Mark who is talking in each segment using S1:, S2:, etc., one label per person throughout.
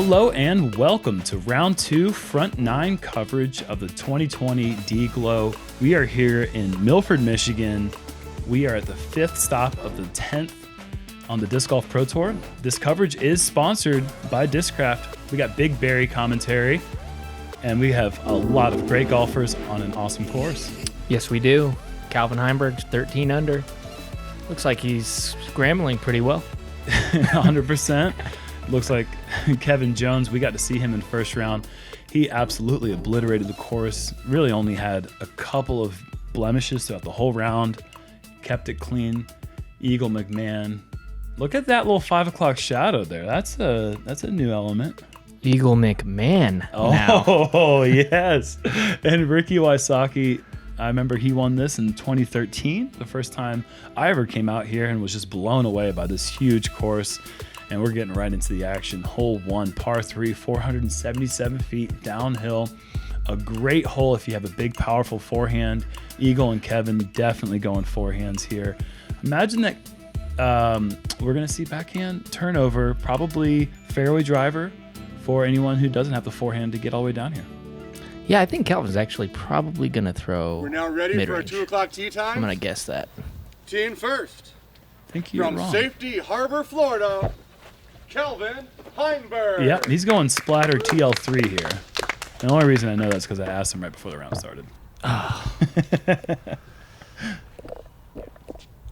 S1: Hello and welcome to round 2 front 9 coverage of the 2020 D-Glow. We are here in Milford, Michigan. We are at the 5th stop of the 10th on the Disc Golf Pro Tour. This coverage is sponsored by DISCRAFT. We got Big Barry commentary, and we have a lot of great golfers on an awesome course.
S2: Yes, we do. Kelvin Heinberg's 13 under. Looks like he's scrambling pretty well.
S1: 100%. Looks like Kevin Jones, we got to see him in first round. He absolutely obliterated the course. Really only had a couple of blemishes throughout the whole round. Kept it clean. Eagle McMahon. Look at that little 5 o'clock shadow there. That's a new element.
S2: Eagle McMahon.
S1: Oh, yes. And Ricky Wysocki, I remember he won this in 2013, the first time I ever came out here, and was just blown away by this huge course. And we're getting right into the action. Hole 1, par 3, 477 feet downhill. A great hole if you have a big, powerful forehand. Eagle and Kevin definitely going forehands here. Imagine that we're going to see backhand turnover, probably fairway driver for anyone who doesn't have the forehand to get all the way down here.
S2: Yeah, I think Kelvin's actually probably going to throw
S3: We're now ready
S2: mid-range.
S3: for a 2 o'clock tee time.
S2: I'm going to guess that.
S3: Team first.
S1: I think you're
S3: From
S1: wrong.
S3: Safety Harbor, Florida, Kelvin Heinberg.
S1: Yep, he's going splatter TL3 here. The only reason I know that's because I asked him right before the round started.
S2: Oh.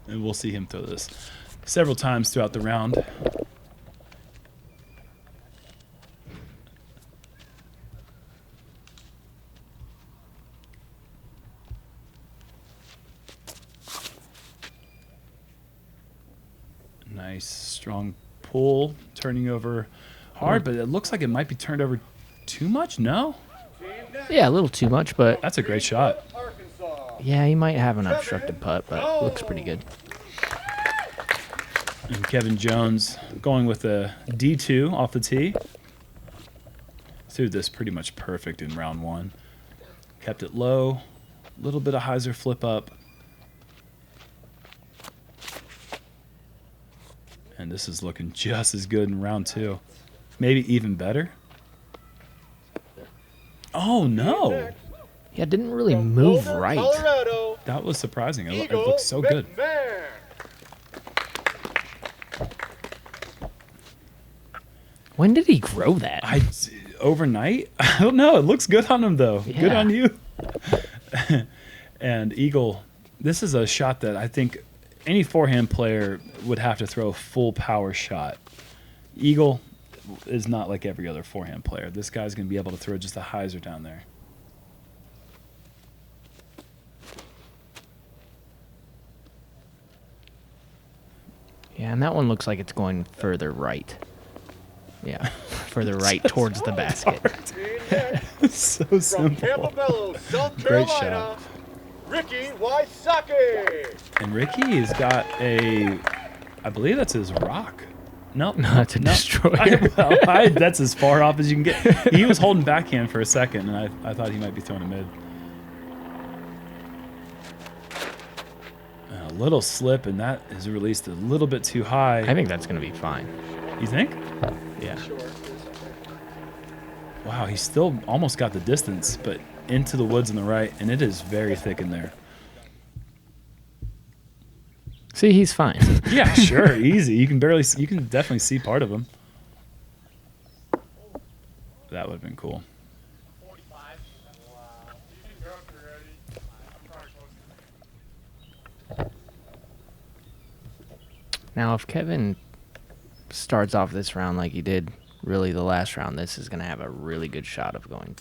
S1: And we'll see him throw this several times throughout the round. Nice, strong pull, turning over hard, but it looks like it might be turned over too much. No?
S2: Yeah, a little too much, but
S1: That's a great shot.
S3: Arkansas.
S2: yeah, he might have an obstructed putt, but looks pretty good.
S1: And Kevin Jones going with a D2 off the tee. Threw this pretty much perfect in round 1. Kept it low, a little bit of hyzer flip up. And this is looking just as good in round 2. Maybe even better. Oh, no.
S2: Yeah, it didn't really move
S3: Boulder,
S2: right.
S3: Colorado,
S1: That was surprising. It
S3: Eagle
S1: looked so good.
S3: McMahon.
S2: When did he grow that?
S1: Overnight? I don't know. It looks good on him, though. Good
S2: Yeah.
S1: on you. And Eagle, this is a shot that I think any forehand player would have to throw a full power shot. Eagle is not like every other forehand player. This guy's going to be able to throw just a hyzer down there.
S2: Yeah, and that one looks like it's going further right. Yeah, further right towards the basket.
S1: So
S3: From
S1: simple.
S3: Campobello, South
S1: Great
S3: Carolina,
S1: shot.
S3: Ricky Wysocki.
S1: And Ricky has got I believe that's his rock. Nope.
S2: No, that's a destroyer.
S1: That's as far off as you can get. He was holding backhand for a second, and I thought he might be throwing a mid. A little slip, and that is released a little bit too high.
S2: I think that's going to be fine.
S1: You think?
S2: Yeah.
S1: Wow, he still almost got the distance, but into the woods on the right, and it is very thick in there.
S2: See, he's fine.
S1: Yeah, sure, easy. You can definitely see part of him. That would have been cool.
S2: Now, if Kevin starts off this round like he did really the last round, this is going to have a really good shot of going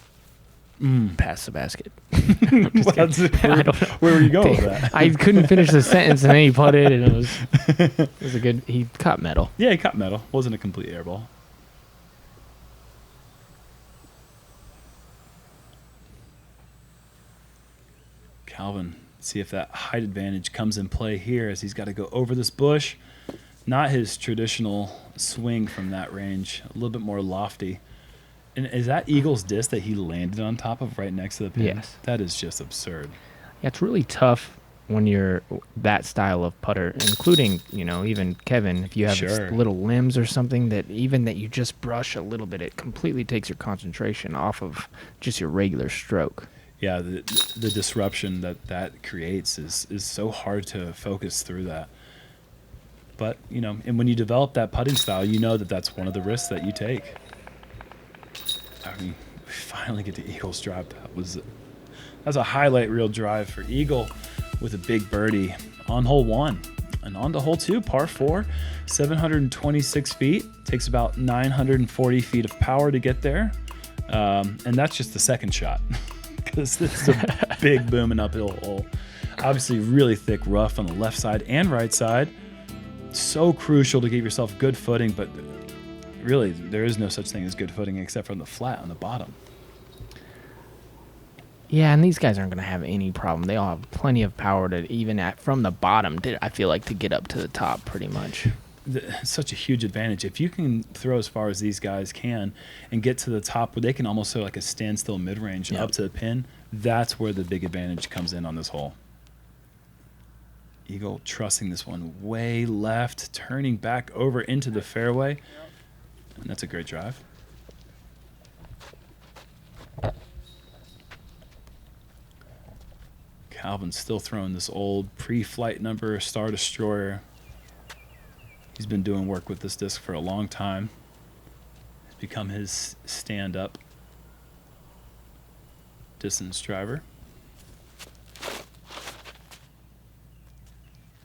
S2: past the basket.
S1: Well,
S2: I don't know.
S1: where were you going with that?
S2: I couldn't finish the sentence, and then he putted, and it was a good. He caught metal.
S1: Yeah, he caught metal. Wasn't a complete air ball. Kelvin, see if that height advantage comes in play here as he's got to go over this bush. Not his traditional swing from that range. A little bit more lofty. And is that Eagle's disc that he landed on top of right next to the pin?
S2: Yes.
S1: That is just absurd.
S2: Yeah, it's really tough when you're that style of putter, including, even Kevin, if you have
S1: Sure.
S2: little limbs or something that you just brush a little bit, it completely takes your concentration off of just your regular stroke.
S1: Yeah, the disruption that creates is so hard to focus through that. But, and when you develop that putting style, you know that's one of the risks that you take. I mean, we finally get to Eagle's drive. That's a highlight reel drive for Eagle with a big birdie on hole 1. And on to hole 2, par 4, 726 feet. Takes about 940 feet of power to get there. And that's just the second shot. Because this is a big booming uphill hole. Obviously, really thick rough on the left side and right side. So crucial to give yourself good footing, but really, there is no such thing as good footing except from the flat on the bottom.
S2: Yeah, and these guys aren't going to have any problem. They all have plenty of power to even from the bottom, I feel like, to get up to the top pretty much.
S1: It's such a huge advantage. If you can throw as far as these guys can and get to the top where they can almost throw like a standstill mid-range up to the pin, that's where the big advantage comes in on this hole. Eagle trusting this one way left, turning back over into the fairway. And that's a great drive. Calvin's still throwing this old pre-flight number Star Destroyer. He's been doing work with this disc for a long time. It's become his stand-up distance driver.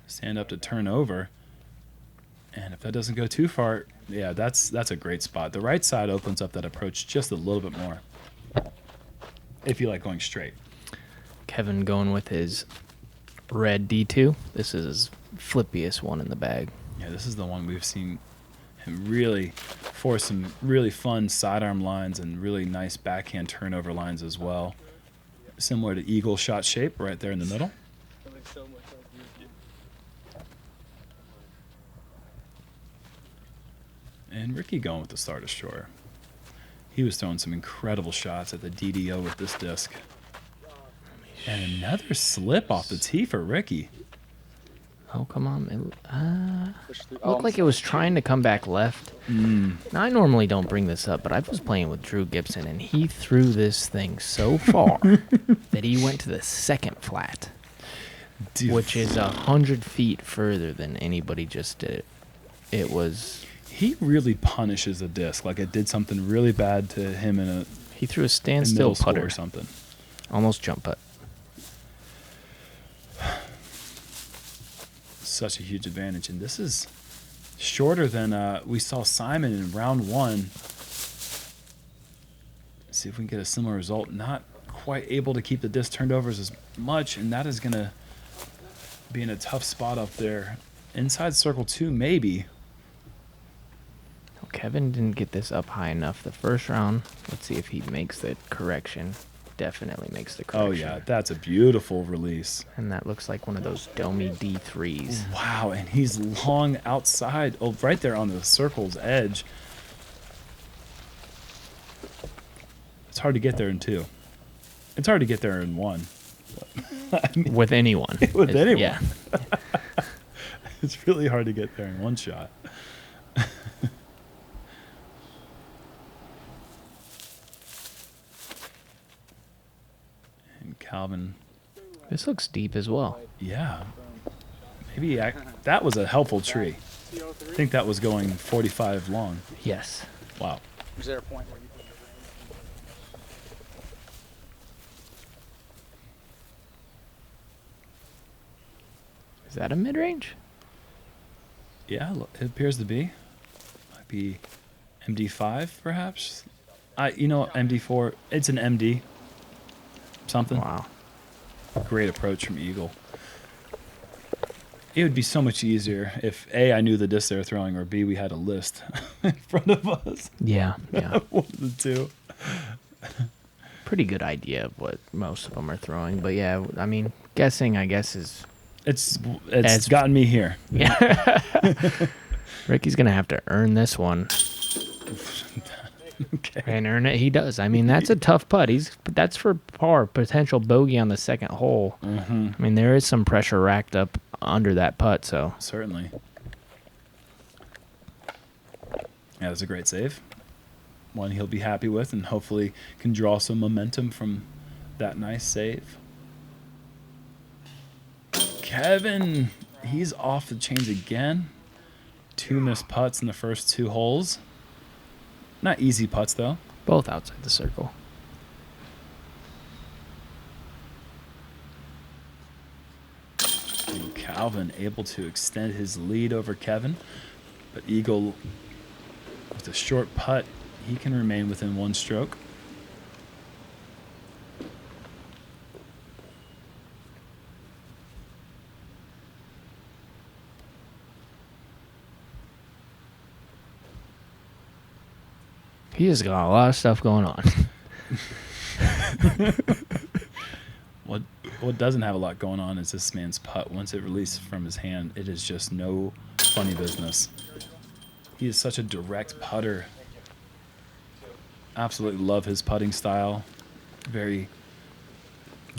S1: Stand up to turn over. And if that doesn't go too far, yeah, that's a great spot. The right side opens up that approach just a little bit more if you like going straight.
S2: Kevin going with his red D2. This is his flippiest one in the bag.
S1: Yeah, this is the one we've seen him really force some really fun sidearm lines and really nice backhand turnover lines as well. Similar to Eagle shot shape right there in the middle. And Ricky going with the Star Destroyer. He was throwing some incredible shots at the DDO with this disc. And another slip off the tee for Ricky.
S2: Oh, come on. Looked like it was trying to come back left. Now, I normally don't bring this up, but I was playing with Drew Gibson, and he threw this thing so far that he went to the second flat, which is 100 feet further than anybody just did. It was...
S1: He really punishes a disc, like it did something really bad to him in
S2: He threw a standstill putter
S1: or something.
S2: Almost jump putt.
S1: Such a huge advantage, and this is shorter than we saw Simon in round 1. Let's see if we can get a similar result. Not quite able to keep the disc turned over as much, and that is going to be in a tough spot up there. Inside circle 2, maybe.
S2: Kevin didn't get this up high enough the first round. Let's see if he makes the correction. Definitely makes the correction.
S1: Oh, yeah, that's a beautiful release.
S2: And that looks like one of those domey D3s.
S1: Wow, and he's long outside. Oh, right there on the circle's edge. It's hard to get there in 2. It's hard to get there in 1. I mean,
S2: with anyone.
S1: With anyone.
S2: Yeah.
S1: It's really hard to get there in 1 shot. Calvin.
S2: This looks deep as well.
S1: Yeah. Maybe that was a helpful tree. I think that was going 45 long.
S2: Yes.
S1: Wow.
S4: Is there a point where you put
S2: Is that a mid-range?
S1: Yeah, it appears to be. Might be MD5, perhaps. MD4. It's an MD. Something.
S2: Wow.
S1: Great approach from Eagle. It would be so much easier if A, I knew the disc they were throwing, or B, we had a list in front of us.
S2: Yeah.
S1: One of the two.
S2: Pretty good idea of what most of them are throwing, but yeah, I mean, guessing, I guess, is...
S1: It's gotten me here.
S2: Yeah. Ricky's gonna have to earn this one.
S1: Okay.
S2: And earn it, he does. I mean, that's a tough putt. That's for par, potential bogey on the second hole.
S1: Mm-hmm.
S2: I mean, there is some pressure racked up under that putt, so.
S1: Certainly. Yeah, that's a great save. One he'll be happy with and hopefully can draw some momentum from that nice save. Kevin, he's off the chains again. 2 missed putts in the first 2 holes. Not easy putts, though.
S2: Both outside the circle.
S1: And Calvin able to extend his lead over Kevin. But Eagle, with a short putt, he can remain within 1 stroke.
S2: He has got a lot of stuff going on.
S1: What doesn't have a lot going on is this man's putt. Once it releases from his hand, it is just no funny business. He is such a direct putter. Absolutely love his putting style. Very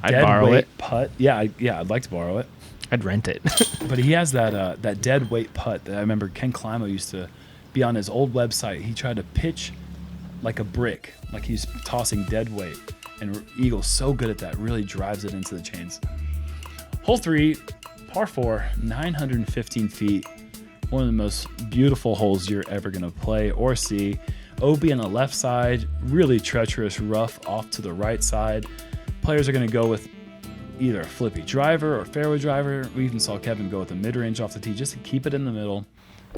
S2: I'd
S1: dead
S2: borrow
S1: weight
S2: it.
S1: putt. Yeah, I'd like to borrow it.
S2: I'd rent it.
S1: But he has that dead weight putt that I remember Ken Climo used to be on his old website. He tried to pitch like a brick, like he's tossing dead weight. And Eagle's so good at that, really drives it into the chains. Hole 3, par 4, 915 feet. One of the most beautiful holes you're ever going to play or see. OB on the left side, really treacherous rough off to the right side. Players are going to go with either a flippy driver or fairway driver. We even saw Kevin go with a mid-range off the tee just to keep it in the middle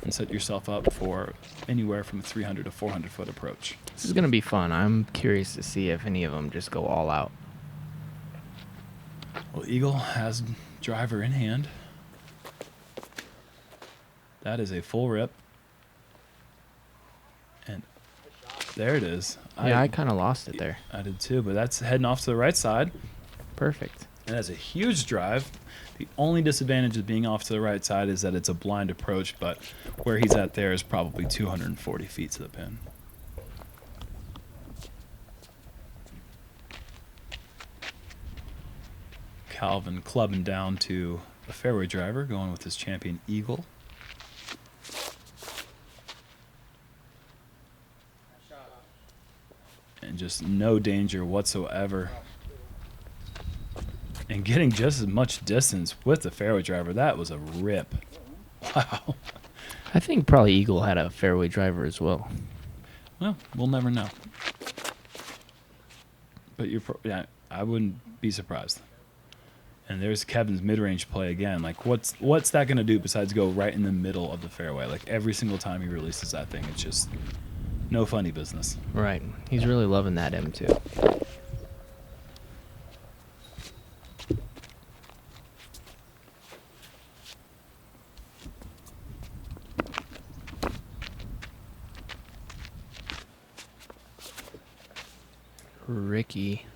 S1: and set yourself up for anywhere from 300 to 400 foot approach.
S2: This is going to be fun. I'm curious to see if any of them just go all out.
S1: Well, Eagle has driver in hand. That is a full rip. And there it is.
S2: Yeah, I kind of lost it there.
S1: I did too, but that's heading off to the right side.
S2: Perfect.
S1: And that's a huge drive. The only disadvantage of being off to the right side is that it's a blind approach, but where he's at there is probably 240 feet to the pin. Calvin clubbing down to a fairway driver, going with his champion Eagle. And just no danger whatsoever. And getting just as much distance with the fairway driver. That was a rip. Wow.
S2: I think probably Eagle had a fairway driver as well.
S1: Well, we'll never know. But yeah, I wouldn't be surprised. And there's Kevin's mid-range play again. Like, what's that going to do besides go right in the middle of the fairway? Like, every single time he releases that thing, it's just no funny business.
S2: Right. He's really loving that M2. Ricky.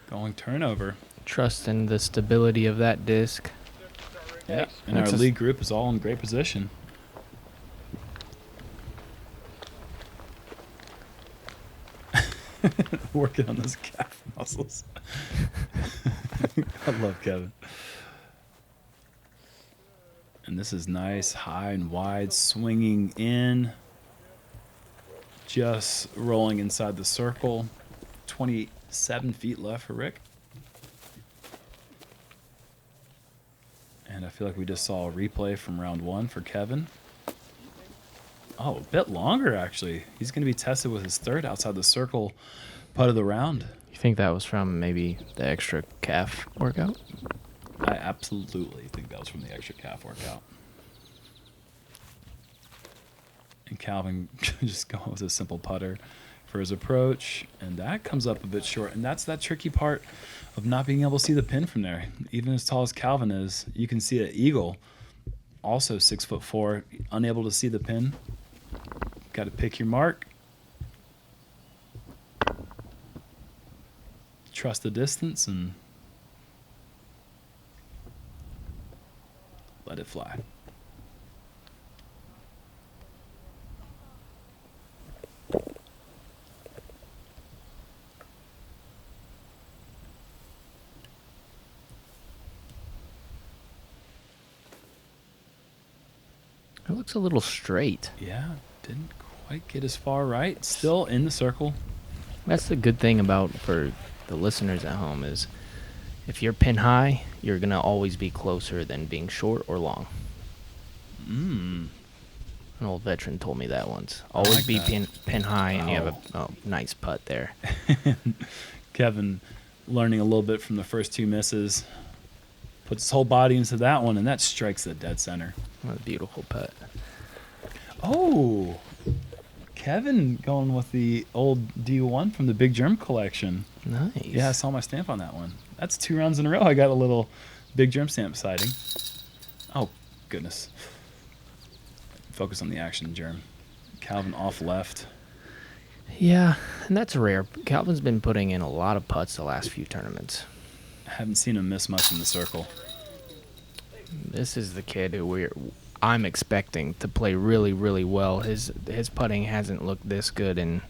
S1: Going turnover.
S2: Trusting the stability of that disc.
S1: Yeah, and our lead group is all in great position. Working on those calf muscles. I love Kevin. And this is nice, high and wide, swinging in. Just rolling inside the circle. 27 feet left for Rick. And I feel like we just saw a replay from round 1 for Kevin. Oh, a bit longer, actually. He's going to be tested with his third outside the circle putt of the round.
S2: You think that was from maybe the extra calf workout?
S1: I absolutely think that was from the extra calf workout. And Calvin just going with a simple putter for his approach. And that comes up a bit short. And that's that tricky part of not being able to see the pin from there. Even as tall as Calvin is, you can see an Eagle, also 6'4", unable to see the pin. Got to pick your mark. Trust the distance and let it fly.
S2: It looks a little straight.
S1: Yeah, didn't quite get as far right. Still in the circle.
S2: That's the good thing about for the listeners at home is if you're pin high, you're going to always be closer than being short or long.
S1: Mm.
S2: An old veteran told me that once. Always
S1: like
S2: be
S1: that.
S2: pin high, and you have a nice putt there.
S1: Kevin learning a little bit from the first 2 misses. Puts his whole body into that one, and that strikes the dead center.
S2: What a beautiful putt.
S1: Oh, Kevin going with the old D1 from the Big Jerm collection.
S2: Nice.
S1: Yeah, I saw my stamp on that one. That's 2 rounds in a row. I got a little Big Jerm stamp sighting. Oh, goodness. Focus on the action, Jerm. Kelvin off left.
S2: Yeah, and that's rare. Calvin's been putting in a lot of putts the last few tournaments.
S1: I haven't seen him miss much in the circle.
S2: This is the kid who I'm expecting to play really, really well. His putting hasn't looked this good in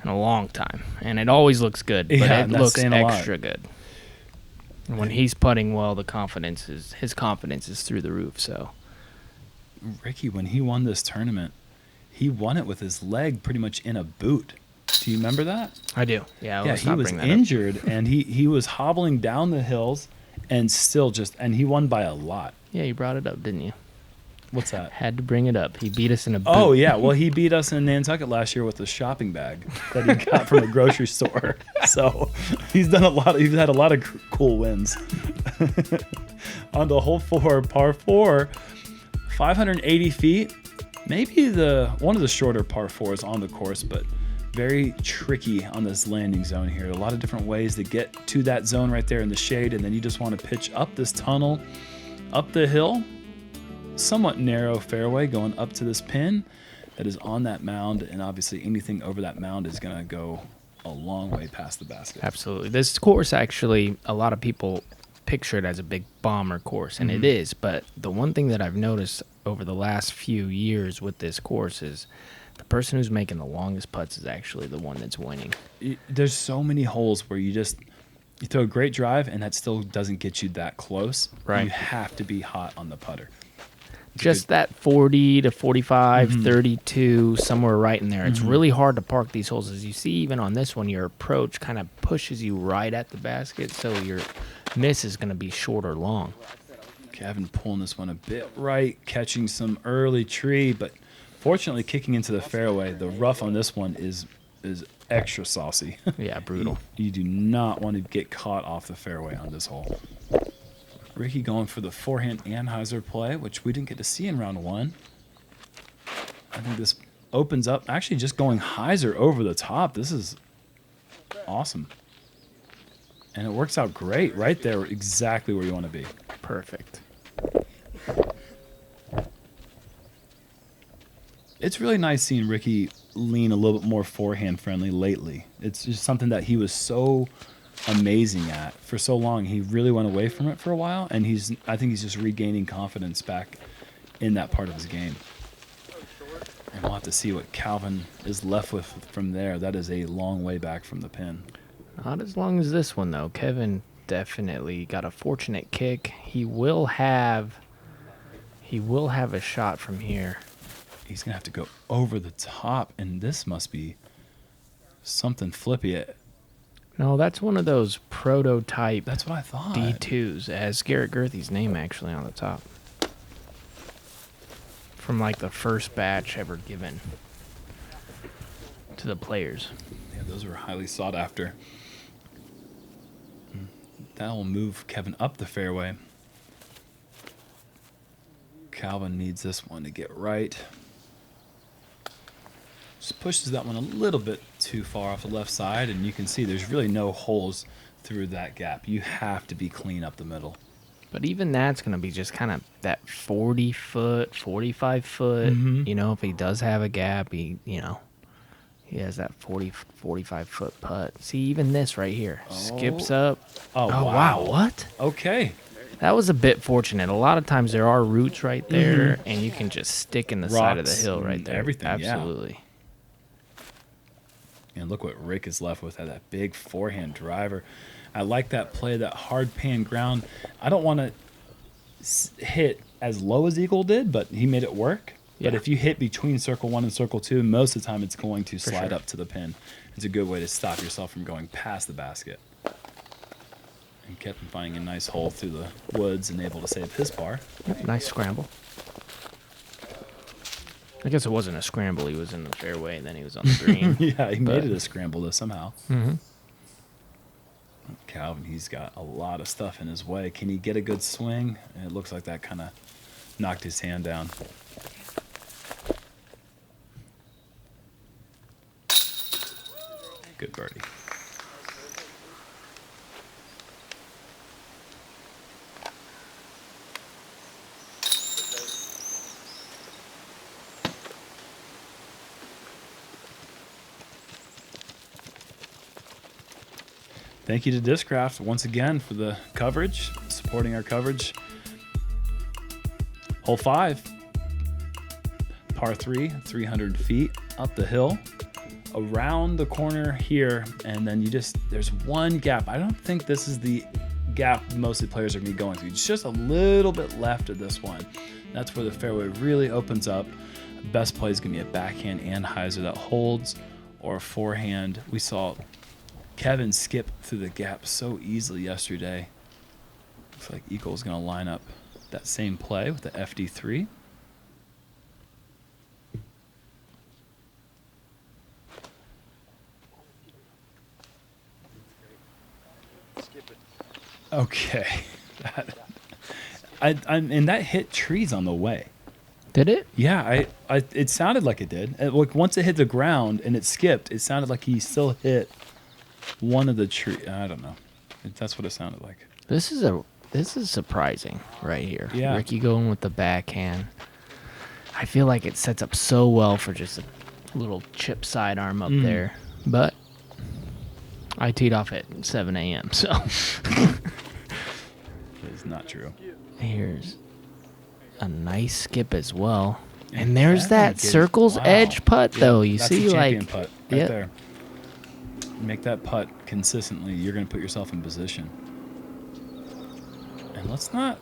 S2: a long time, and it always looks good, but
S1: Yeah,
S2: it
S1: that's
S2: looks
S1: saying a lot.
S2: extra good. And when he's putting well, his confidence is through the roof. So
S1: Ricky, when he won this tournament, he won it with his leg pretty much in a boot. Do you remember that?
S2: I do. Yeah,
S1: Yeah,
S2: let's
S1: he
S2: not
S1: was
S2: bring that up.
S1: injured, and he was hobbling down the hills, and still and he won by a lot.
S2: Yeah, you brought it up, didn't you?
S1: What's that?
S2: Had to bring it up. He beat us in a boot.
S1: Oh yeah, well he beat us in Nantucket last year with a shopping bag that he got from a grocery store. So he's had a lot of cool wins. On the hole 4, par 4, 580 feet. Maybe one of the shorter par 4s on the course, but very tricky on this landing zone here. A lot of different ways to get to that zone right there in the shade, and then you just want to pitch up this tunnel, up the hill. Somewhat narrow fairway going up to this pin that is on that mound, and obviously anything over that mound is going to go a long way past the basket.
S2: Absolutely. This course, actually, a lot of people picture it as a big bomber course, and it is, but the one thing that I've noticed over the last few years with this course is the person who's making the longest putts is actually the one that's winning.
S1: There's so many holes where you throw a great drive, and that still doesn't get you that close.
S2: Right.
S1: You have to be hot on the putter.
S2: Just that 40 to 45, 32, somewhere right in there. It's really hard to park these holes. As you see, even on this one, your approach kind of pushes you right at the basket, so your miss is going to be short or long.
S1: Kevin pulling this one a bit right, catching some early tree, but fortunately kicking into the fairway. The rough on this one is extra saucy.
S2: Yeah, brutal.
S1: You do not want to get caught off the fairway on this hole. Ricky going for the forehand Anheuser play, which we didn't get to see in round 1. I think this opens up, actually just going hyzer over the top. This is awesome. And it works out great right there, exactly where you want to be.
S2: Perfect.
S1: It's really nice seeing Ricky lean a little bit more forehand friendly lately. It's just something that he was so amazing at for so long. He really went away from it for a while, and I think he's just regaining confidence back in that part of his game. And we'll have to see what Kelvin is left with from there. That is a long way back from the pin.
S2: Not as long as this one, though. Kevin definitely got a fortunate kick. He will have a shot from here.
S1: He's going to have to go over the top, and this must be something flippy.
S2: No, that's one of those prototype
S1: That's what I thought.
S2: D2s. It has Garrett Gerthy's name actually on the top. From like the first batch ever given to the players.
S1: Yeah, those were highly sought after. That'll move Kevin up the fairway. Kelvin needs this one to get right. Just pushes that one a little bit too far off the left side, and you can see there's really no holes through that gap. You have to be clean up the middle.
S2: But even that's going to be just kind of that 40-foot, 45-foot. You know, if he does have a gap, he has that 40, 45-foot putt. See, even this right here skips up.
S1: Oh,
S2: Wow. What?
S1: Okay.
S2: That was a bit fortunate. A lot of times there are roots right there, and you can just stick in the side of the
S1: Rocks
S2: hill
S1: and
S2: right there.
S1: everything, yeah.
S2: Absolutely.
S1: And look what Rick is left with, that big forehand driver. I like that play, that hard pan ground. I don't want to hit as low as Eagle did, but he made it work.
S2: Yeah.
S1: But if you hit between circle 1 and circle 2, most of the time it's going to slide
S2: sure.
S1: up to the pin. It's a good way to stop yourself from going past the basket. And kept him finding a nice hole through the woods and able to save his par.
S2: Nice scramble. I guess it wasn't a scramble. He was in the fairway, and then he was on the green.
S1: Yeah, he made it a scramble though somehow.
S2: Mm-hmm.
S1: Calvin, he's got a lot of stuff in his way. Can he get a good swing? And it looks like that kind of knocked his hand down. Good birdie. Thank you to DISCRAFT once again for the coverage, supporting our coverage. Hole 5, par 3, 300 feet up the hill, around the corner here, and then there's one gap. I don't think this is the gap mostly players are going to be going through. It's just a little bit left of this one. That's where the fairway really opens up. Best play is going to be a backhand and hyzer that holds, or a forehand. We saw Kevin skip through the gap so easily yesterday. Looks like Eagle's going to line up that same play with the FD3. Okay. And that hit trees on the way.
S2: Did it?
S1: Yeah, it sounded like it did. Like once it hit the ground and it skipped, it sounded like he still hit one of the tree. I don't know. That's what it sounded like.
S2: This is surprising right here.
S1: Yeah.
S2: Ricky going with the backhand. I feel like it sets up so well for just a little chip sidearm up there. But I teed off at 7 a.m. So
S1: That is not true.
S2: here's a nice skip as well. And there's
S1: Kevin
S2: that
S1: gives-
S2: circle's
S1: wow.
S2: edge putt though. You
S1: That's
S2: see,
S1: the champion
S2: like,
S1: putt right
S2: yeah.
S1: there. Make that putt consistently. You're going to put yourself in position. And let's not.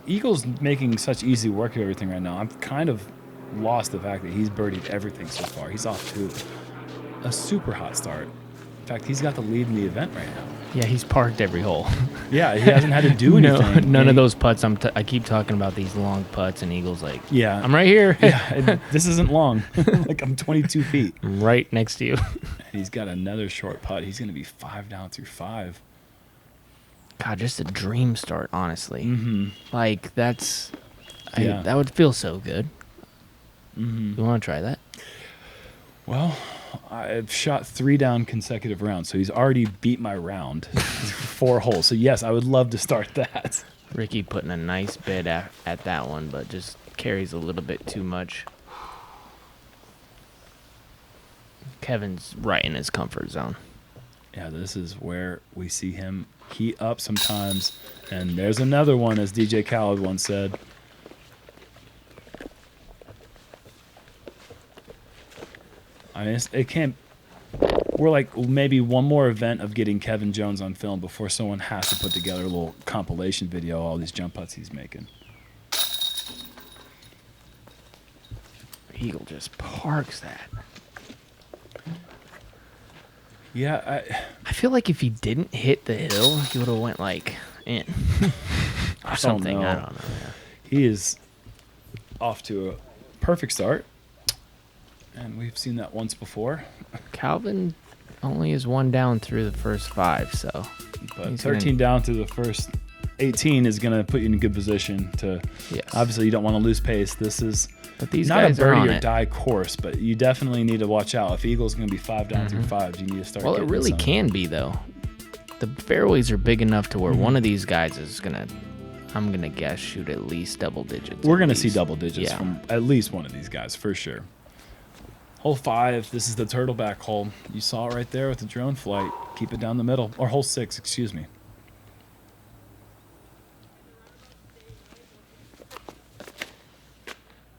S1: Eagle's making such easy work of everything right now. I'm kind of lost the fact that he's birdied everything so far. He's off to a super hot start. In fact, he's got the lead in the event right now.
S2: Yeah, he's parked every hole.
S1: Yeah, he hasn't had to do anything.
S2: None of those putts. I keep talking about these long putts, and Eagle's like,
S1: Yeah,
S2: I'm right here.
S1: Yeah, this isn't long. Like I'm 22 feet.
S2: I'm right next to you.
S1: And he's got another short putt. He's going to be 5 down through 5.
S2: God, just a dream start, honestly.
S1: Mm-hmm.
S2: Like that
S1: Yeah.
S2: would feel so good.
S1: Mm-hmm.
S2: You want to try that?
S1: Well, I've shot 3 down consecutive rounds, so he's already beat my round. 4 holes. So yes, I would love to start that.
S2: Ricky putting a nice bid at that one, but just carries a little bit too much. Kevin's right in his comfort zone.
S1: Yeah, this is where we see him heat up sometimes. And there's another one, as DJ Khaled once said. I mean, it can't. We're like maybe one more event of getting Kevin Jones on film before someone has to put together a little compilation video of all these jump putts he's making.
S2: Eagle just parks that.
S1: Yeah,
S2: I feel like if he didn't hit the hill, he would have went like in or something.
S1: know.
S2: I don't know. Yeah.
S1: he is off to a perfect start. And we've seen that once before.
S2: Calvin only is 1 down through the first 5, so.
S1: But
S2: He's
S1: 13 down through the first 18 is going to put you in a good position to.
S2: Yes.
S1: Obviously, you don't want to lose pace. This is
S2: But these
S1: not
S2: guys
S1: a
S2: are on
S1: birdie or
S2: it.
S1: die course, but you definitely need to watch out. If Eagle's going to be 5 down through 5, you need to start.
S2: Well, it
S1: getting
S2: really
S1: some.
S2: can be though. The fairways are big enough to where one of these guys is gonna, I'm gonna guess, shoot at least double digits.
S1: We're
S2: at
S1: going to see
S2: least.
S1: double digits
S2: Yeah.
S1: from at least one of these guys for sure. Hole 5, this is the turtleback hole. You saw it right there with the drone flight. Keep it down the middle. Or hole 6, excuse me.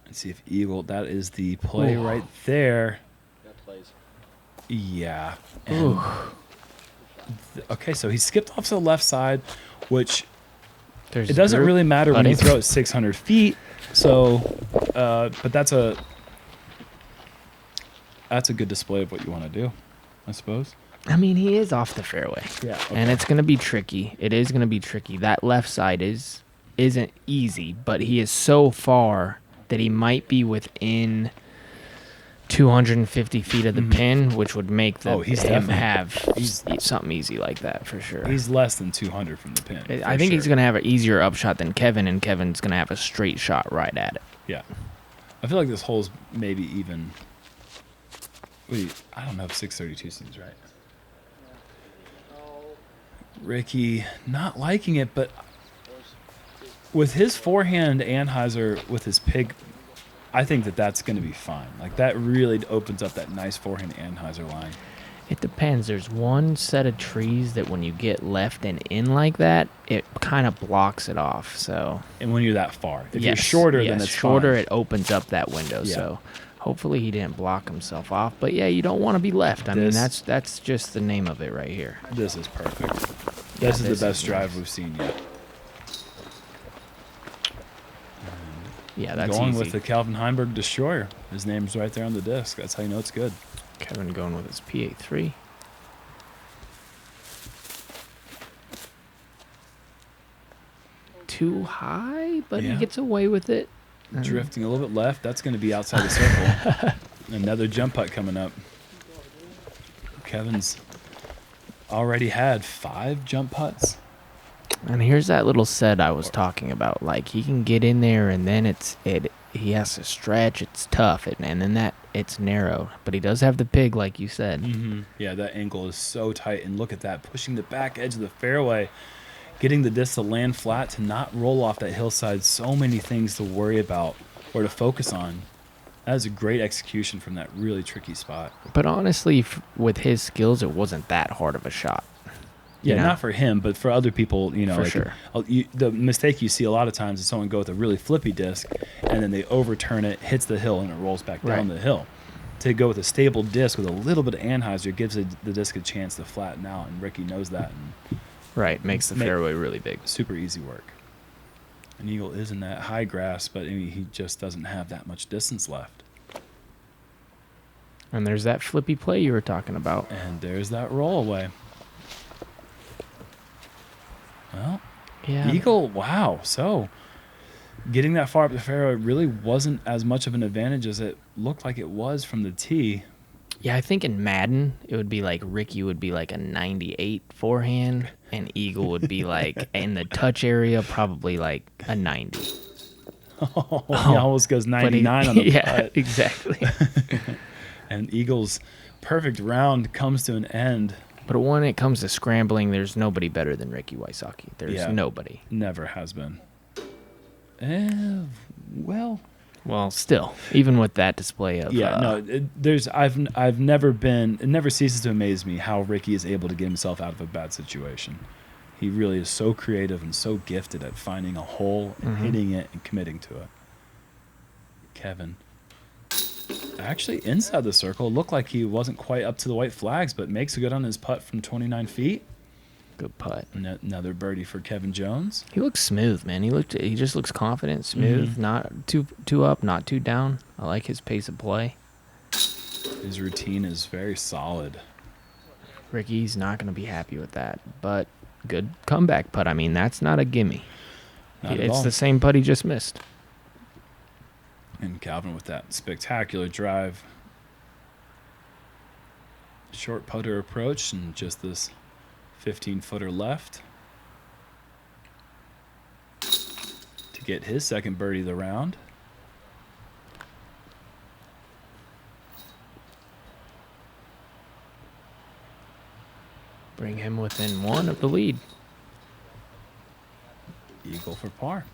S1: Let's see if Eagle, that is the play
S2: Ooh.
S1: right there.
S3: That plays.
S1: Yeah. And okay, so he skipped off to the left side, which It doesn't really matter when you throw it 600 feet. So, but that's a good display of what you want to do, I suppose.
S2: I mean, he is off the fairway.
S1: Yeah. Okay.
S2: And it's going to be tricky. It is going to be tricky. That left side isn't easy, but he is so far that he might be within 250 feet of the pin, which would make him have something easy like that for sure.
S1: He's less than 200 from the pin.
S2: I think he's going to have an easier upshot than Kevin, and Kevin's going to have a straight shot right at it.
S1: Yeah. I feel like this hole's maybe even... Wait, I don't know if 632 seems right. Ricky not liking it, but with his forehand Anheuser with his pig, I think that's going to be fine. Like, that really opens up that nice forehand Anheuser line.
S2: It depends. There's one set of trees that when you get left and in like that, it kind of blocks it off. So,
S1: and when you're that far, if you're shorter, then it's
S2: shorter.
S1: fine.
S2: It opens up that window. Yeah. So hopefully he didn't block himself off. But yeah, you don't want to be left. I mean, that's just the name of it right here.
S1: This is perfect. This is the best drive we've seen yet.
S2: Yeah, that's
S1: going
S2: easy.
S1: with the Kelvin Heinberg Destroyer. His name's right there on the disc. That's how you know it's good.
S2: Kevin going with his P83. Too high, but he gets away with it.
S1: Drifting a little bit left. That's going to be outside the circle. Another jump putt coming up. Kevin's already had 5 jump putts.
S2: And here's that little set I was talking about. Like, he can get in there, and then he has to stretch. It's tough, and then it's narrow. But he does have the pig, like you said.
S1: Mm-hmm. Yeah, that angle is so tight. And look at that, pushing the back edge of the fairway, getting the disc to land flat, to not roll off that hillside. So many things to worry about or to focus on. That is a great execution from that really tricky spot.
S2: But honestly, with his skills, it wasn't that hard of a shot.
S1: Yeah, not for him, but for other people, you know.
S2: For sure.
S1: The mistake you see a lot of times is someone go with a really flippy disc, and then they overturn it, hits the hill, and it rolls back down the hill. To go with a stable disc with a little bit of Anheuser gives the disc a chance to flatten out, and Ricky knows that. And
S2: makes the fairway really big.
S1: Super easy work. And Eagle is in that high grass, but he just doesn't have that much distance left.
S2: And there's that flippy play you were talking about.
S1: And there's that roll away. Well, Eagle, wow. So getting that far up the fairway really wasn't as much of an advantage as it looked like it was from the tee.
S2: Yeah, I think in Madden, it would be like Ricky would be like a 98 forehand, and Eagle would be like, in the touch area, probably like a 90.
S1: He almost goes 99 on the putt.
S2: Yeah, exactly.
S1: And Eagle's perfect round comes to an end.
S2: But when it comes to scrambling, there's nobody better than Ricky Wysocki. There's nobody.
S1: Never has been. Well,
S2: still, even with that display of
S1: I've never been. It never ceases to amaze me how Ricky is able to get himself out of a bad situation. He really is so creative and so gifted at finding a hole and hitting it and committing to it. Kevin. Actually, inside the circle, looked like he wasn't quite up to the white flags, but makes a good on his putt from 29 feet.
S2: Good putt.
S1: Another birdie for Kevin Jones.
S2: He looks smooth, man. He just looks confident, smooth, not too up, not too down. I like his pace of play.
S1: His routine is very solid.
S2: Ricky's not going to be happy with that, but good comeback putt. I mean, that's not a gimme. It's the same putt he just missed.
S1: And Calvin with that spectacular drive. Short putter approach and just this 15-footer left to get his second birdie of the round.
S2: Bring him within 1 of the lead.
S1: Eagle for par.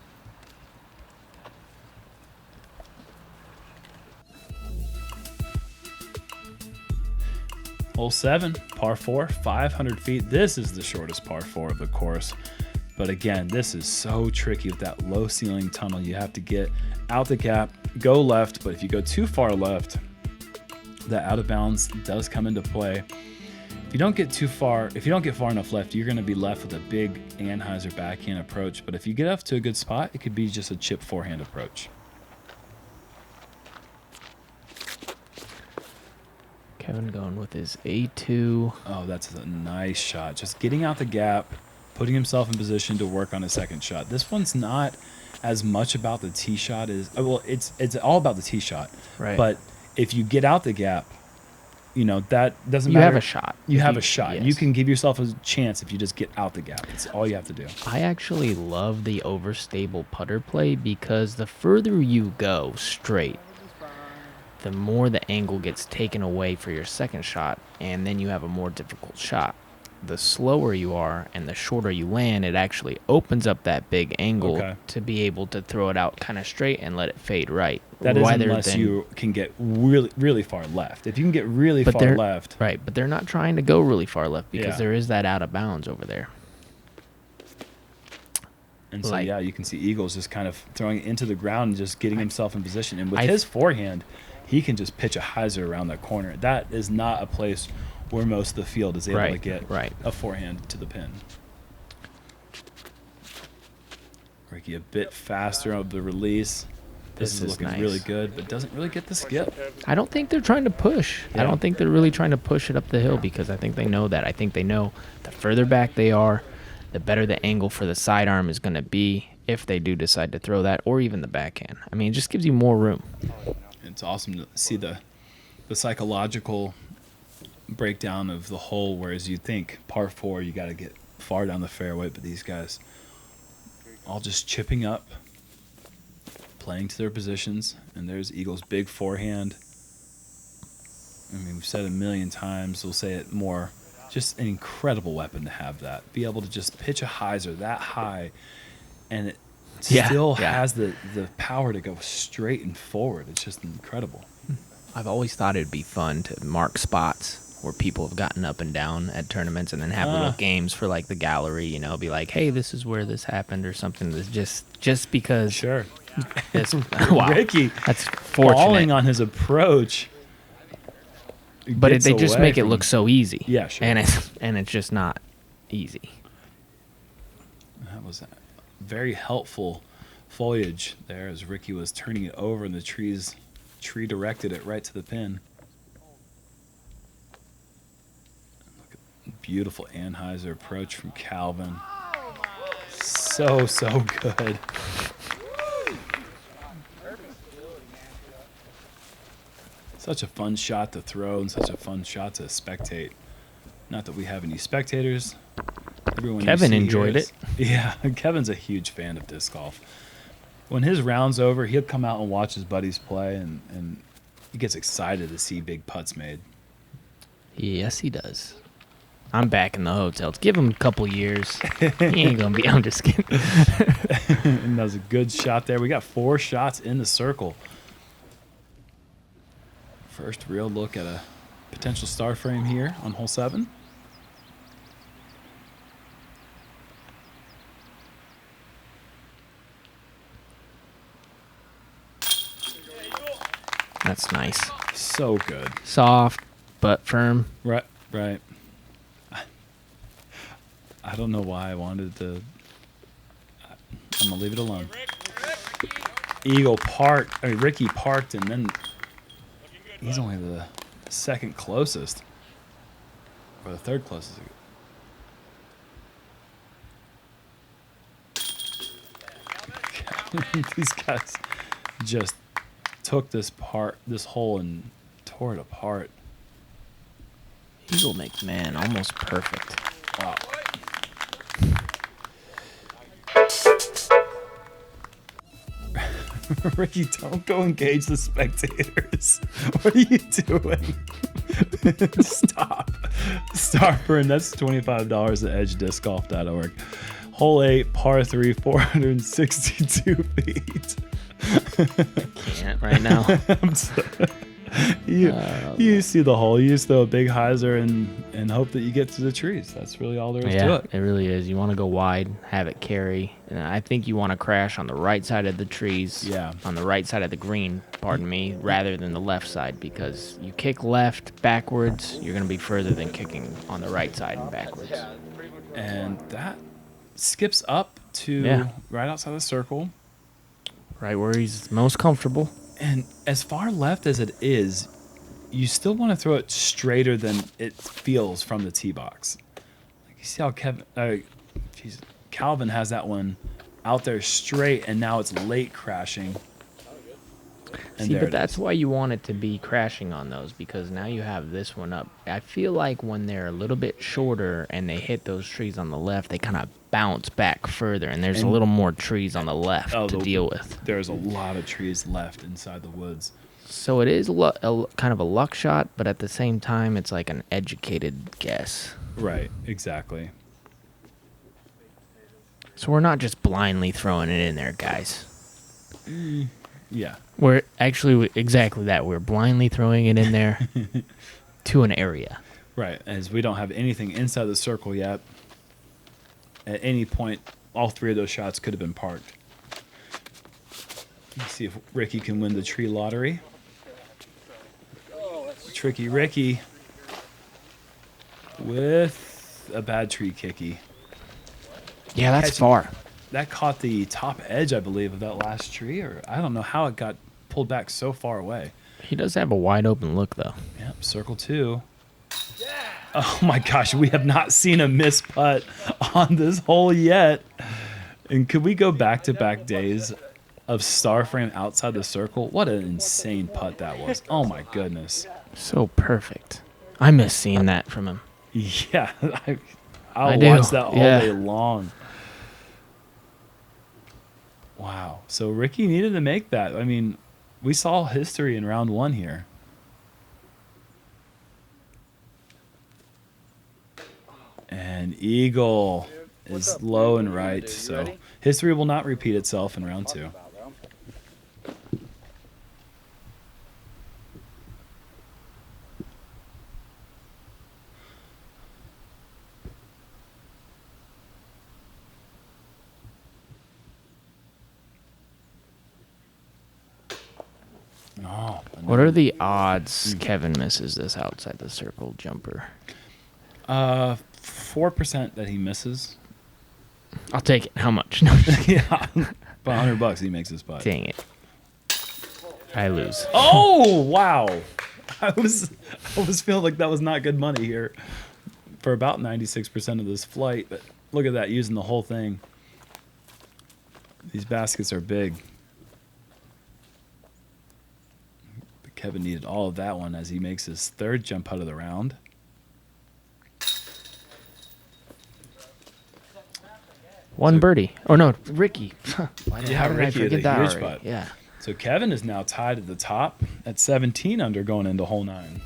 S1: Hole 7, par 4, 500 feet. This is the shortest par 4 of the course. But again, this is so tricky with that low ceiling tunnel. You have to get out the gap, go left, but if you go too far left, that out of bounds does come into play. if you don't get far enough left, you're going to be left with a big Anheuser backhand approach. But if you get up to a good spot, it could be just a chip forehand approach.
S2: Kevin going with his A2.
S1: Oh, that's a nice shot. Just getting out the gap, putting himself in position to work on a second shot. This one's not as much about the tee shot as well. It's all about the tee shot.
S2: Right.
S1: But if you get out the gap, that doesn't
S2: You
S1: matter.
S2: have a shot.
S1: You have a shot.
S2: Yes.
S1: You can give yourself a chance if you just get out the gap. It's all you have to do.
S2: I actually love the overstable putter play because the further you go straight, the more the angle gets taken away for your second shot, and then you have a more difficult shot. The slower you are and the shorter you land, it actually opens up that big angle to be able to throw it out kind of straight and let it fade right.
S1: That is unless you can get really, really far left. If you can get really far left.
S2: Right, but they're not trying to go really far left because
S1: Yeah.
S2: there is that out of bounds over there.
S1: And so, you can see Eagles just kind of throwing it into the ground and just getting himself in position. And with his forehand, he can just pitch a hyzer around that corner. That is not a place where most of the field is able to get a forehand to the pin. Ricky a bit faster of the release. This is looking really good, but doesn't really get the skip.
S2: I don't think they're trying to push.
S1: Yeah.
S2: I don't think they're really trying to push it up the hill because I think they know that. I think they know the further back they are, the better the angle for the sidearm is going to be if they do decide to throw that, or even the backhand. I mean, it just gives you more room.
S1: It's awesome to see the psychological breakdown of the hole, whereas you think par 4 you got to get far down the fairway, but these guys all just chipping up, playing to their positions. And there's Eagles' big forehand. I mean, we've said it a million times, we'll say it more, just an incredible weapon to have. That be able to just pitch a hyzer that high and it still has the power to go straight and forward. It's just incredible.
S2: I've always thought it'd be fun to mark spots where people have gotten up and down at tournaments and then have little games for like the gallery, be like, hey, this is where this happened or something. That's just because.
S1: Sure.
S2: Wow.
S1: Ricky,
S2: that's fortunate.
S1: Falling on his approach.
S2: But they just make it look so easy.
S1: Yeah, sure.
S2: And it's just not easy.
S1: That was very helpful foliage there as Ricky was turning it over and the tree directed it right to the pin. Look at beautiful Anheuser approach from Kelvin. So good. Such a fun shot to throw and such a fun shot to spectate. Not that we have any spectators.
S2: Kevin enjoyed it.
S1: Yeah, Kevin's a huge fan of disc golf. When his round's over, he'll come out and watch his buddies play, and he gets excited to see big putts made.
S2: Yes, he does. I'm back in the hotels. Give him a couple years. He ain't going to be. I'm just kidding.
S1: And that was a good shot there. We got 4 shots in the circle. First real look at a potential star frame here on hole 7.
S2: That's nice.
S1: So good.
S2: Soft, but firm.
S1: Right. I don't know why I wanted to. I'm going to leave it alone. Ricky parked, and then he's only the second closest. Or the third closest. These guys just took this hole and tore it apart.
S2: Eagle McMahon, almost perfect.
S1: Wow. Ricky, don't go engage the spectators. What are you doing? Stop. Starper, and that's $25 at edgediscgolf.org. Hole 8, par 3, 462 feet.
S2: I can't right now.
S1: You see the hole. You just throw a big hyzer and hope that you get to the trees. That's really all there is to it.
S2: It really is. You want to go wide, have it carry. And I think you want to crash on the right side of the trees.
S1: Yeah.
S2: On the right side of the green, pardon me, rather than the left side, because you kick left backwards, you're going to be further than kicking on the right side and backwards.
S1: And that skips up to right outside the circle.
S2: Right where he's most comfortable.
S1: And as far left as it is, you still want to throw it straighter than it feels from the tee box. Like you see how Calvin has that one out there straight, and now it's late crashing. And
S2: See, but that's why you want it to be crashing on those, because now you have this one up. I feel like when they're a little bit shorter and they hit those trees on the left, they kind of bounce back further, and there's a little more trees on the left to deal with.
S1: There's a lot of trees left inside the woods.
S2: So it is kind of a luck shot, but at the same time, it's like an educated guess.
S1: Right, exactly.
S2: So we're not just blindly throwing it in there, guys.
S1: Yeah.
S2: We're actually exactly that. We're blindly throwing it in there to an area.
S1: Right, as we don't have anything inside the circle yet. At any point, all three of those shots could have been parked. Let's see if Ricky can win the tree lottery. Tricky Ricky with a bad tree kicky.
S2: Yeah, that's far.
S1: That caught the top edge, I believe, of that last tree, or I don't know how it got pulled back so far away.
S2: He does have a wide open look, though.
S1: Yep, circle two. Oh my gosh, we have not seen a miss putt on this hole yet. And could we go back-to-back days of star frame outside the circle? What an insane putt that was. Oh my goodness.
S2: So perfect. I miss seeing that from him.
S1: Yeah, I'll watch that all day long. Wow. So Ricky needed to make that. I mean, we saw history in round one here. And Eagle is low and right, so history will not repeat itself in round two. Oh,
S2: what are the odds Kevin misses this outside the circle jumper?
S1: 4% that he misses.
S2: I'll take it. How much?
S1: Yeah, about $100 he makes his putt.
S2: Dang it! I lose.
S1: Oh wow! I was feeling like that was not good money here for about 96% of this flight. But look at that, using the whole thing. These baskets are big. But Kevin needed all of that one as he makes his third jump out of the round.
S2: One birdie. Oh no, Ricky. How did I
S1: Ricky with
S2: forget
S1: a
S2: that
S1: huge
S2: already?
S1: putt.
S2: Yeah.
S1: So Kevin is now tied at the top at 17 under going into hole 9.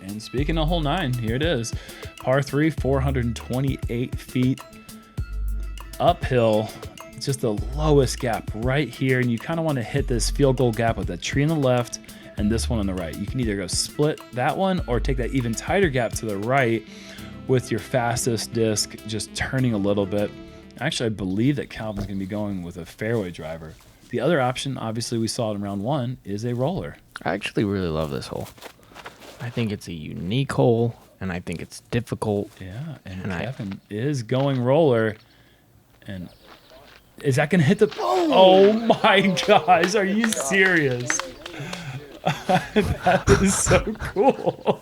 S1: And speaking of hole 9, here it is. Par 3, 428 feet uphill. It's just the lowest gap right here. And you kind of want to hit this field goal gap with that tree on the left and this one on the right. You can either go split that one or take that even tighter gap to the right with your fastest disc just turning a little bit. Actually, I believe that Calvin's going to be going with a fairway driver. The other option, obviously we saw it in round 1, is a roller.
S2: I actually really love this hole. I think it's a unique hole, and I think it's difficult.
S1: Yeah, and Kevin is going roller. And is that going to hit the... Oh my gosh, are you serious? That is so cool.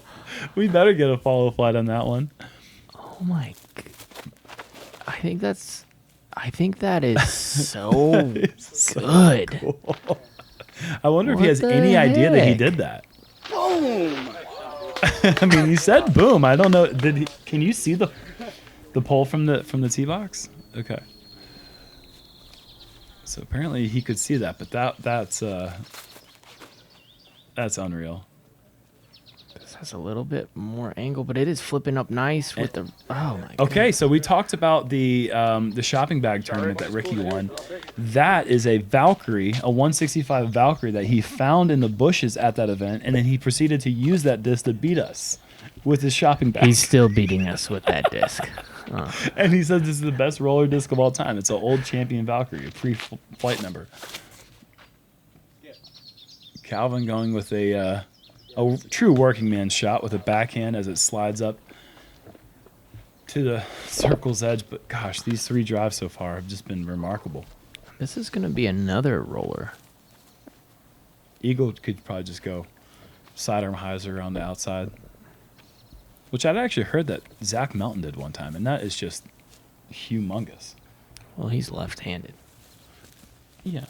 S1: We better get a follow flight on that one.
S2: Oh my... I think that is so good.
S1: Cool. I wonder if he has any idea that he did that.
S3: Boom!
S1: I mean, he said boom. I don't know. Can you see the pole from the tee box? Okay. So apparently he could see that, but that's unreal.
S2: has a little bit more angle, but it is flipping up nice with the. Oh my.
S1: Okay, so we talked about the shopping bag tournament that Ricky won. That is a Valkyrie, a 165 Valkyrie that he found in the bushes at that event, and then he proceeded to use that disc to beat us with his shopping bag.
S2: He's still beating us with that disc.
S1: And he says this is the best roller disc of all time. It's an old champion Valkyrie, a pre-flight member. Kelvin going with a true working man shot with a backhand as it slides up to the circle's edge. But gosh, these 3 drives so far have just been remarkable.
S2: This is going to be another roller.
S1: Eagle could probably just go sidearm hyzer on the outside, which I'd actually heard that Zach Melton did one time, and that is just humongous.
S2: Well, he's left-handed.
S1: Yeah.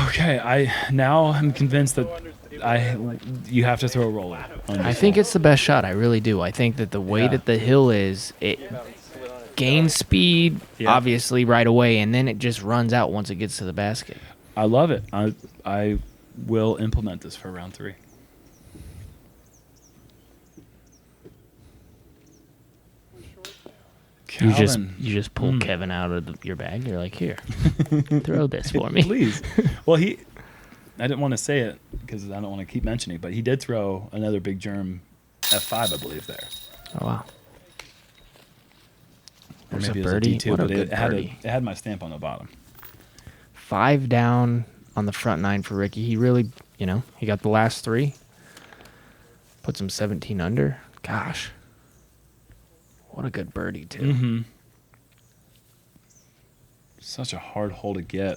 S1: Okay, I'm convinced that you have to throw a roller.
S2: I think it's the best shot. I really do. I think that the way that the hill is, it gains speed, obviously, right away, and then it just runs out once it gets to the basket.
S1: I love it. I will implement this for round 3. Kelvin.
S2: You just pull Kevin out of your bag. You're like, here, throw this for me,
S1: please. Well, I didn't want to say it because I don't want to keep mentioning it, but he did throw another big Jerm F5, I believe, there.
S2: Oh wow.
S1: Or
S2: There's
S1: maybe
S2: a
S1: it was
S2: birdie.
S1: a D2,
S2: What a
S1: but
S2: good birdie.
S1: it had my stamp on the bottom.
S2: 5 down on the front 9 for Ricky. He really, he got the last 3. Puts him 17 under. Gosh. What a good birdie, too.
S1: Mm-hmm. Such a hard hole to get.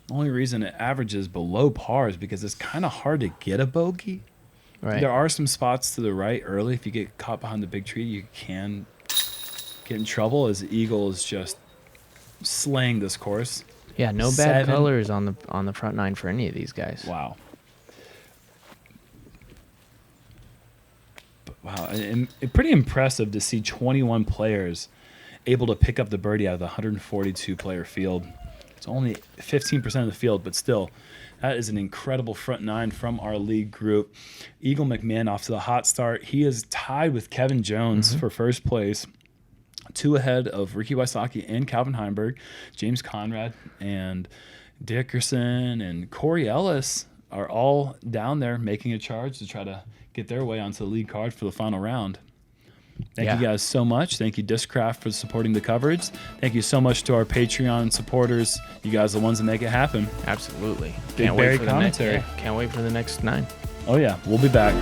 S1: The only reason it averages below par is because it's kind of hard to get a bogey.
S2: Right.
S1: There are some spots to the right early. If you get caught behind the big tree, you can get in trouble, as the Eagle is just slaying this course.
S2: Yeah, no bad colors on the front 9 for any of these guys.
S1: Wow. Wow, and pretty impressive to see 21 players able to pick up the birdie out of the 142-player field. It's only 15% of the field, but still, that is an incredible front 9 from our league group. Eagle McMahon off to the hot start. He is tied with Kevin Jones for first place, 2 ahead of Ricky Wysocki and Kelvin Heinberg. James Conrad and Dickerson and Corey Ellis are all down there making a charge to try to get their way onto the league card for the final round. Thank you guys so much. Thank you, DISCRAFT, for supporting the coverage. Thank you so much to our Patreon supporters. You guys are the ones that make it happen.
S2: Absolutely.
S1: Big Barry commentary.
S2: Can't wait for the next 9.
S1: Oh, yeah. We'll be back.